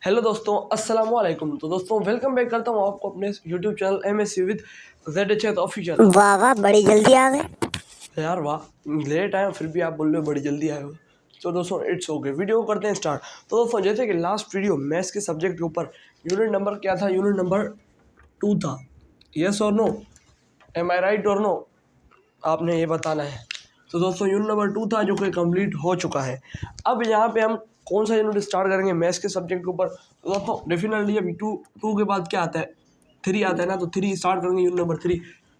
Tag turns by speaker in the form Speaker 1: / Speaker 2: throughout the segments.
Speaker 1: Hello दोस्तों, अस्सलाम वालेकुम। तो दोस्तों वेलकम बैक करता हूँ आपको अपने YouTube channel MSc with ZHS official.
Speaker 2: वाह वाह, बड़ी जल्दी आ गए।
Speaker 1: यार वाह, लेट आए फिर भी आप बोल रहे हो बड़ी जल्दी आए हो। तो दोस्तों इट्स ओके, वीडियो को करते हैं स्टार्ट। तो दोस्तों जैसे कि लास्ट वीडियो मैथ्स के सब्जेक्ट के ऊपर यूनिट नंबर क्या था, यूनिट नंबर 2 था। यस और नो, एम आई राइट और नो, आपने ये बताना है। तो दोस्तों यूनिट नंबर 2 था जो कि कंप्लीट हो चुका है। अब यहाँ पे हम कौन सा यूनिट स्टार्ट करेंगे मैथ्स के सब्जेक्ट के ऊपर। तो दोस्तों डेफिनेटली अभी टू के बाद क्या आता है, 3 आता है ना, तो 3 स्टार्ट करेंगे यूनिट नंबर 3।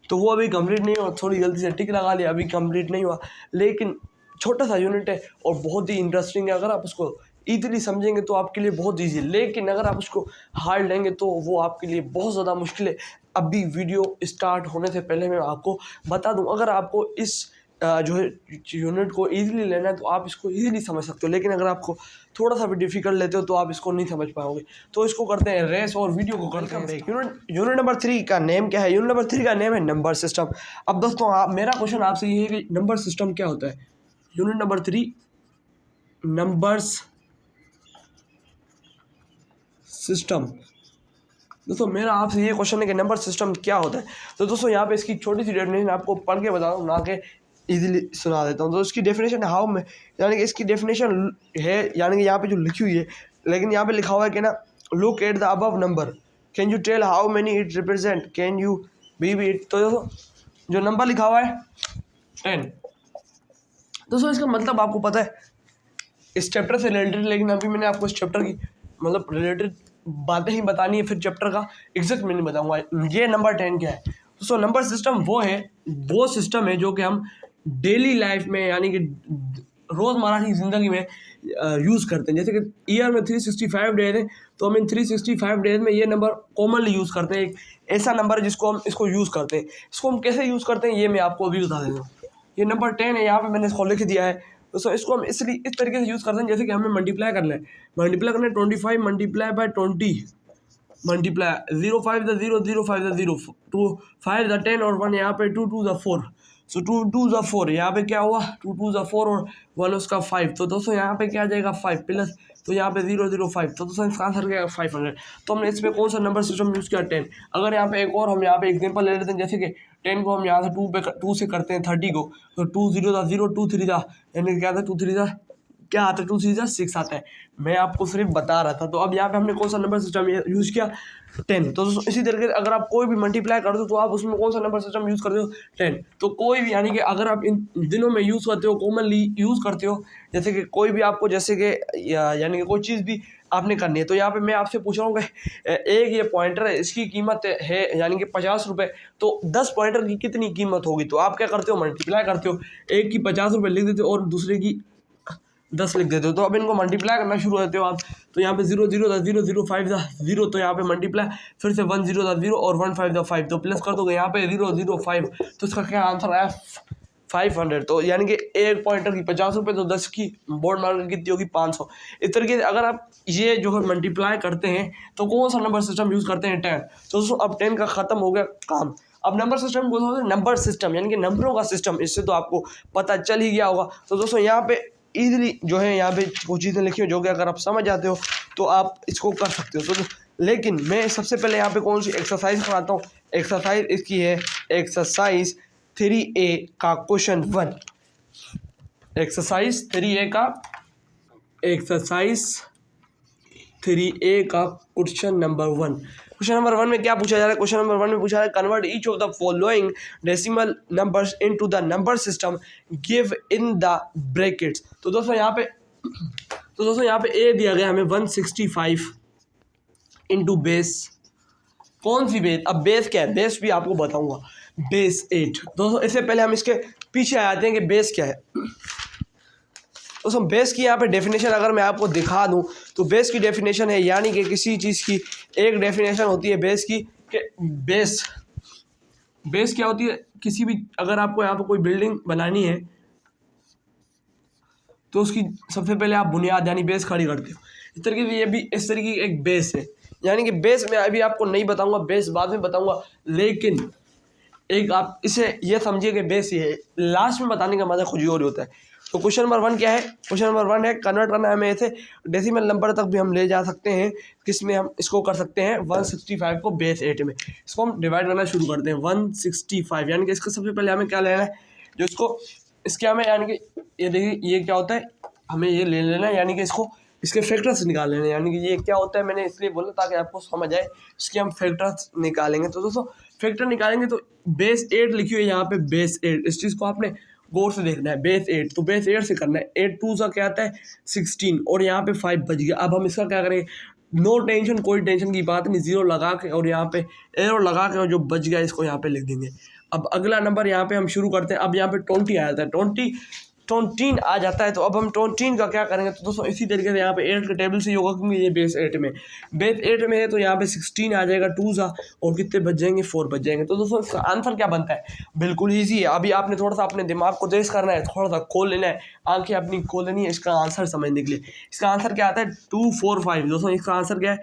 Speaker 1: तो वो अभी कंप्लीट नहीं हुआ, थोड़ी जल्दी से टिक लगा लिया, अभी कंप्लीट नहीं हुआ, लेकिन छोटा सा यूनिट है और बहुत ही इंटरेस्टिंग है। अगर आप उसको ईजिली समझेंगे तो आपके लिए बहुत ईजी है, लेकिन अगर आप उसको हार्ड लेंगे तो वो आपके लिए बहुत ज़्यादा मुश्किल है। अभी वीडियो स्टार्ट होने से पहले मैं आपको बता दूं, अगर आपको इस जो है यूनिट को ईजिली लेना है तो आप इसको ईजिली समझ सकते हो, लेकिन अगर आपको थोड़ा सा भी डिफिकल्ट लेते हो तो आप इसको नहीं समझ पाओगे। तो इसको करते हैं रेस और वीडियो को करते हैं। यूनिट नंबर 3 का नेम क्या है? यूनिट नंबर 3 का नेम है नंबर सिस्टम। अब दोस्तों मेरा क्वेश्चन आपसे ये है कि नंबर सिस्टम क्या होता है? Unit number 3 numbers system. दोस्तों मेरा आपसे ये क्वेश्चन है कि नंबर सिस्टम क्या होता है। तो दोस्तों यहाँ पे इसकी छोटी सी डेफिनेशन आपको पढ़ के बता रहा हूँ, ना कि इजीली सुना देता हूँ। तो इसकी डेफिनेशन हाउ में, यानी कि इसकी डेफिनेशन है, यानी कि यहाँ पे जो लिखी हुई है, लेकिन यहाँ पे लिखा हुआ है कि ना, look at the above number, can you tell how many it represent, can you be it. तो दोस्तों जो नंबर लिखा हुआ है 10, दोस्तों इसका मतलब आपको पता है इस चैप्टर से रिलेटेड, लेकिन अभी मैंने आपको इस चैप्टर की मतलब रिलेटेड बातें ही बतानी है, फिर चैप्टर का एग्जैक्ट मैं नहीं बताऊंगा। ये नंबर 10 क्या है? दोस्तों नंबर सिस्टम वो सिस्टम है जो कि हम डेली लाइफ में, यानी कि रोज़मर्रा की ज़िंदगी में यूज़ करते हैं। जैसे कि ईयर में 365 डेज हैं, तो हम इन 365 डेज में ये नंबर कॉमनली यूज़ करते हैं। एक ऐसा नंबर है जिसको हम इसको यूज़ करते हैं। इसको हम कैसे यूज़ करते हैं ये मैं आपको अभी बता देता हूँ। ये नंबर 10 है, यहाँ पे मैंने इसको लिख दिया है। दोस्तों इसको हम इसलिए इस तरीके से यूज़ करते हैं, जैसे कि हमें मल्टीप्लाई करना है। 25 multiply by 20, multiply 0 5 the 0 0 5 the 0 2 5 the 10 और 1 यहाँ पे 2 2 द 4। सो 2 2 द 4, यहाँ पे क्या हुआ 2 2 द 4 और 1 उसका 5। तो दोस्तों यहाँ पे क्या आ जाएगा 5 प्लस, तो यहाँ पे 0 0 5। तो दोस्तों इसका आंसर क्या है 500। तो हमने इसमें कौन सा नंबर सिस्टम यूज़ किया 10। अगर यहाँ पे एक और हम यहाँ पे एग्जाम्पल ले लेते हैं, जैसे कि 10 को हम यहाँ से 2 से करते हैं 30 को, तो 2 0 दा 0 2 3 दा, यानी क्या था 2 3 दा क्या आता है 2 3 6 आता है। मैं आपको सिर्फ बता रहा था। तो अब यहाँ पे हमने कौन सा नंबर सिस्टम यूज़ किया 10। तो इसी तरीके से अगर आप कोई भी मल्टीप्लाई कर दो तो आप उसमें कौन सा नंबर सिस्टम यूज़ करते हो 10। तो कोई भी, यानी कि अगर आप इन दिनों में यूज़ करते हो, कॉमनली यूज़ करते हो, जैसे कि कोई भी आपको, जैसे कि यानी कि कोई चीज़ भी आपने करनी है, तो यहाँ पे मैं आपसे पूछ रहा हूँ कि एक ये पॉइंटर है, इसकी कीमत है यानी कि 50 रुपये, तो 10 पॉइंटर की कितनी कीमत होगी? तो आप क्या करते हो मल्टीप्लाई करते हो, एक की 50 रुपये लिख देते हो और दूसरे की 10 लिख देते हो। तो अब इनको मल्टीप्लाई करना शुरू होते हो आप। तो यहाँ पे 0 0 0 0 5 0, तो यहाँ पे मल्टीप्लाई, फिर से 1 0 0 और 1 5 5, तो प्लस कर दोगे यहाँ पे 0 0 5। तो इसका क्या आंसर आया 500। तो यानी कि एक पॉइंटर की 50 रुपये, तो 10 की बोर्ड मार्क कितनी होगी 500। इस तरीके से अगर आप ये जो है मल्टीप्लाई करते हैं तो कौन सा नंबर सिस्टम यूज़ करते हैं 10। तो दोस्तों अब 10 का ख़त्म हो गया काम। अब नंबर सिस्टम को नंबर सिस्टम यानी कि नंबरों का सिस्टम, इससे तो आपको पता चल ही गया होगा। तो दोस्तों यहाँ पे ईजिली जो है यहाँ पे वो चीज़ें लिखी हो जो कि अगर आप समझ जाते हो तो आप इसको कर सकते हो। तो लेकिन मैं सबसे पहले यहाँ पे कौन सी एक्सरसाइज कराता हूँ। एक्सरसाइज इसकी है एक्सरसाइज 3A का क्वेश्चन 1। एक्सरसाइज 3A का क्वेश्चन नंबर 1। क्वेश्चन नंबर 1 में क्या पूछा जा रहा है? क्वेश्चन नंबर 1 में पूछा है convert each of the following decimal numbers into the number system give in the brackets. तो दोस्तों यहाँ पे ए दिया गया हमें 165 इंटू बेस। कौन सी बेस? अब बेस क्या है, बेस भी आपको बताऊंगा। बेस 8। दोस्तों इससे पहले हम इसके पीछे आते हैं कि बेस क्या है। दोस्तों बेस की यहाँ पे डेफिनेशन अगर मैं आपको दिखा दूँ तो बेस की डेफिनेशन है, यानी कि किसी चीज़ की एक डेफिनेशन होती है बेस की, कि बेस क्या होती है? किसी भी, अगर आपको यहाँ पर कोई बिल्डिंग बनानी है तो उसकी सबसे पहले आप बुनियाद यानी बेस खड़ी करते हो। इस तरीके से ये भी इस तरीके की एक बेस है, यानी कि बेस मैं अभी आपको नहीं बताऊंगा, बेस बाद में बताऊंगा, लेकिन एक आप इसे ये समझिए कि बेस ये है। लास्ट में बताने का मज़ा खुद ही और होता है। तो क्वेश्चन नंबर 1 क्या है? क्वेश्चन नंबर 1 है कन्वर्ट करना है हमें ऐसे डेसिमल नंबर तक भी हम ले जा सकते हैं, किसमें हम इसको कर सकते हैं 165 को बेस 8 में। इसको हम डिवाइड करना शुरू करते हैं 165, यानी कि इसका सबसे पहले हमें क्या लेना है, जो इसको इसके हमें यानी कि ये देखिए ये क्या होता है, हमें ये ले लेना है, यानी कि इसको इसके फैक्टर्स निकाल लेना है, यानी कि ये क्या होता है मैंने इसलिए बोला ताकि आपको समझ आए। इसके हम फैक्टर्स निकालेंगे। तो दोस्तों फैक्टर निकालेंगे तो बेस 8 लिखी हुई है यहाँ पे, बेस 8, इस चीज़ को आपने गौर से देखना है। बेस 8 तो बेस 8 से करना है, 8 2 सा क्या आता है 16 और यहाँ पे 5 बच गया। अब हम इसका क्या करेंगे, नो टेंशन, कोई टेंशन की बात नहीं, जीरो लगा के और यहाँ पे एरो लगा के और जो बच गया इसको यहाँ पे लिख देंगे। अब अगला नंबर यहाँ पे हम शुरू करते हैं। अब यहाँ पे 20 आ जाता है, 20 आ जाता है। तो अब हम 20 का क्या करेंगे, तो दोस्तों इसी तरीके से यहाँ पे 8 के टेबल से ही होगा, क्योंकि ये बेस 8 में है तो यहाँ पे 16 आ जाएगा 2 सा, और कितने बच जाएंगे 4 बच जाएंगे। तो दोस्तों इसका आंसर क्या बनता है, बिल्कुल ईजी है। अभी आपने थोड़ा सा अपने दिमाग को तेज करना है, थोड़ा सा खोल लेना है, आंखें अपनी खोल लेनी है इसका आंसर समझने के लिए। इसका आंसर क्या आता है 245। दोस्तों इसका आंसर क्या है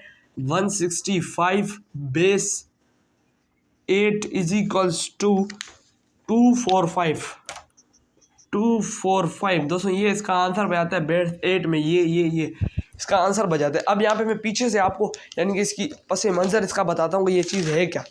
Speaker 1: 165 बेस 8 इज इक्वल्स टू 245 दोस्तों, ये इसका आंसर बजाता है बेस 8 में, ये इसका आंसर बजाता है। अब यहाँ पे मैं पीछे से आपको यानी कि इसकी पसे मंजर इसका बताता हूँ कि ये चीज़ है क्या।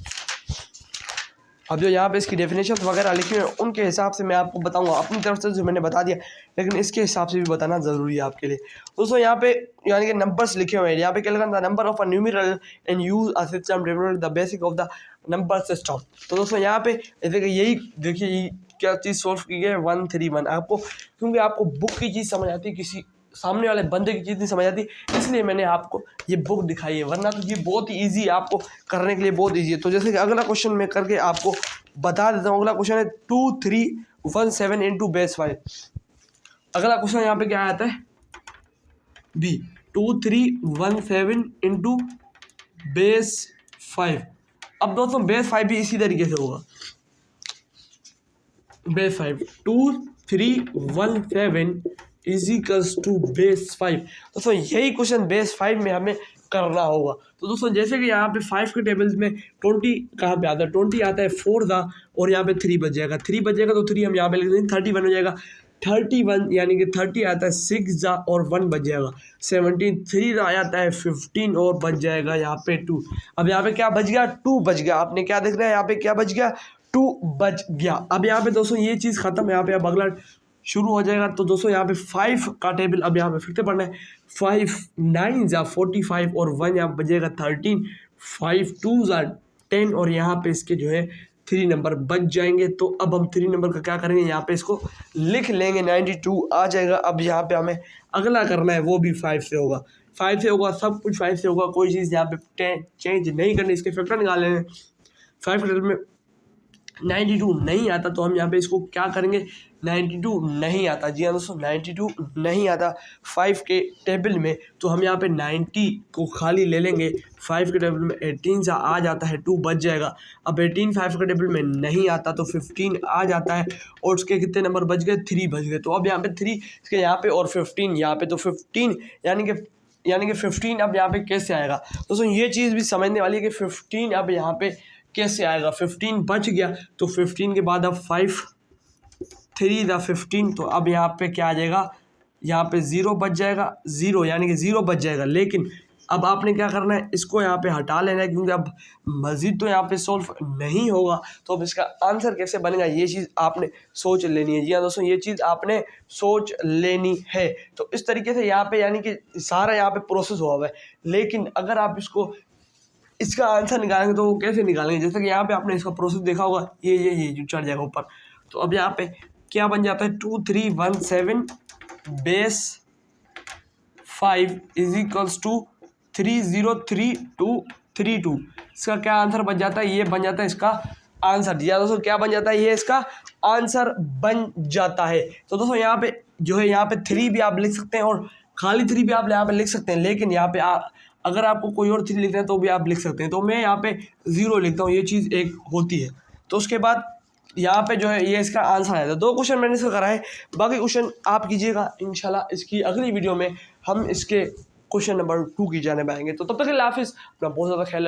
Speaker 1: अब जो यहाँ पे इसकी डेफिनेशन वगैरह लिखी हुई है उनके हिसाब से मैं आपको बताऊंगा, अपनी तरफ से जो मैंने बता दिया, लेकिन इसके हिसाब से भी बताना ज़रूरी है आपके लिए। दोस्तों यहाँ पे यानी कि नंबर्स लिखे हुए हैं, यहाँ पे क्या लिखा था, number of a numeral and use a system develop the basic of the number system. तो दोस्तों यहाँ पे जैसे कि यही देखिए क्या चीज़ सोल्व की गई है 131। आपको क्योंकि आपको बुक की चीज़ समझ आती है, किसी सामने वाले बंदे की चीज़ नहीं समझ आती, इसलिए मैंने आपको ये बुक दिखाई है, वरना तो ये बहुत ही ईजी है, आपको करने के लिए बहुत ईजी है। तो जैसे कि अगला क्वेश्चन मैं करके आपको बता देता हूँ। अगला क्वेश्चन है 2317 इंटू बेस 5। अगला क्वेश्चन यहाँ पे क्या आता है बी 2317 इंटू बेस 5। अब दोस्तों बेस 5 भी इसी तरीके से होगा, base 5 2317 is equals to base 5। दोस्तों यही क्वेश्चन बेस 5 में हमें करना होगा। तो दोस्तों जैसे कि यहाँ पे 5 के टेबल्स में 20 कहाँ पे आता है, 20 आता है 4 दा, और यहाँ पे 3 बच जाएगा, 3 बच जाएगा तो 3 हम यहाँ पे लिख देंगे, 31 हो जाएगा। 31 यानी कि 30 आता है 6 दा और 1 बच जाएगा 17, 3 दा आता है 15 और बच जाएगा यहाँ पे 2। अब यहाँ पे क्या बच गया 2 बच गया, आपने क्या देख रहा है यहाँ पे क्या बच गया 2 बच गया। अब यहाँ पे दोस्तों ये चीज़ खत्म, यहाँ पे अब अगला शुरू हो जाएगा। तो दोस्तों यहाँ पे 5 का टेबल अब यहाँ पे फिर पढ़ना है, 5 9 जा 45 और 1 यहाँ बचेगा 13, 5 2 जा 10 और यहाँ पे इसके जो है 3 नंबर बच जाएंगे। तो अब हम 3 नंबर का क्या करेंगे, यहाँ पे इसको लिख लेंगे, 92 आ जाएगा। अब यहाँ पे हमें अगला करना है, वो भी 5 से होगा, 5 से होगा, सब कुछ 5 से होगा, कोई चीज़ यहाँ पे चेंज नहीं करनी। इसके फैक्टर निकाल लेंगे। 5 के टेबल में 92 नहीं आता, तो हम यहाँ पे इसको क्या करेंगे, 92 नहीं आता, जी हाँ दोस्तों 92 नहीं आता 5 के टेबल में, तो हम यहाँ पे 90 को खाली ले लेंगे। 5 के टेबल में 18 सा आ जाता है, 2 बच जाएगा। अब 18 5 के टेबल में नहीं आता तो 15 आ जाता है, और उसके कितने नंबर बच गए 3 बच गए। तो अब यहाँ पे 3 इसके यहाँ पे और 15 यहाँ पे, तो 15 यानी कि 15 अब यहाँ पे कैसे आएगा। दोस्तों ये चीज़ भी समझने वाली है कि 15 अब यहाँ पे कैसे आएगा। 15 बच गया तो 15 के बाद अब 5 3 दा 15, तो अब यहाँ पे क्या आ जाएगा, यहाँ पे 0 बच जाएगा, 0 यानी कि 0 बच जाएगा। लेकिन अब आपने क्या करना है, इसको यहाँ पे हटा लेना है, क्योंकि अब मज़ीद तो यहाँ पे सॉल्व नहीं होगा। तो अब इसका आंसर कैसे बनेगा, ये चीज़ आपने सोच लेनी है। जी हाँ दोस्तों, ये चीज़ आपने सोच लेनी है। तो इस तरीके से यहाँ पे यानी कि सारा यहाँ पे प्रोसेस हुआ हुआ है। लेकिन अगर आप इसका आंसर निकालेंगे तो वो कैसे निकालेंगे, जैसे कि यहाँ पे आपने इसका प्रोसेस देखा होगा, ये जो चढ़ जाएगा ऊपर। तो अब यहाँ पे क्या बन जाता है, 2317 बेस 5 इज इक्वल्स टू 303232। इसका क्या आंसर बन जाता है, ये बन जाता है इसका आंसर। जी हाँ दोस्तों, क्या बन जाता है, ये इसका आंसर बन जाता है। तो दोस्तों यहाँ पे जो है, यहाँ पे 3 भी आप लिख सकते हैं और खाली 3 भी आप यहाँ पे लिख सकते हैं। लेकिन यहाँ पे अगर आपको कोई और 3 लिखना है तो भी आप लिख सकते हैं। तो मैं यहाँ पे 0 लिखता हूँ, ये चीज़ एक होती है। तो उसके बाद यहाँ पे जो है ये इसका आंसर आया था। 2 क्वेश्चन मैंने इसका करा है, बाकी क्वेश्चन आप कीजिएगा। इंशाल्लाह इसकी अगली वीडियो में हम इसके क्वेश्चन नंबर 2 की जाने पाएंगे। तो तब तक के लिए हाफिज़, अपना बहुत ज़्यादा ख्याल रखिए।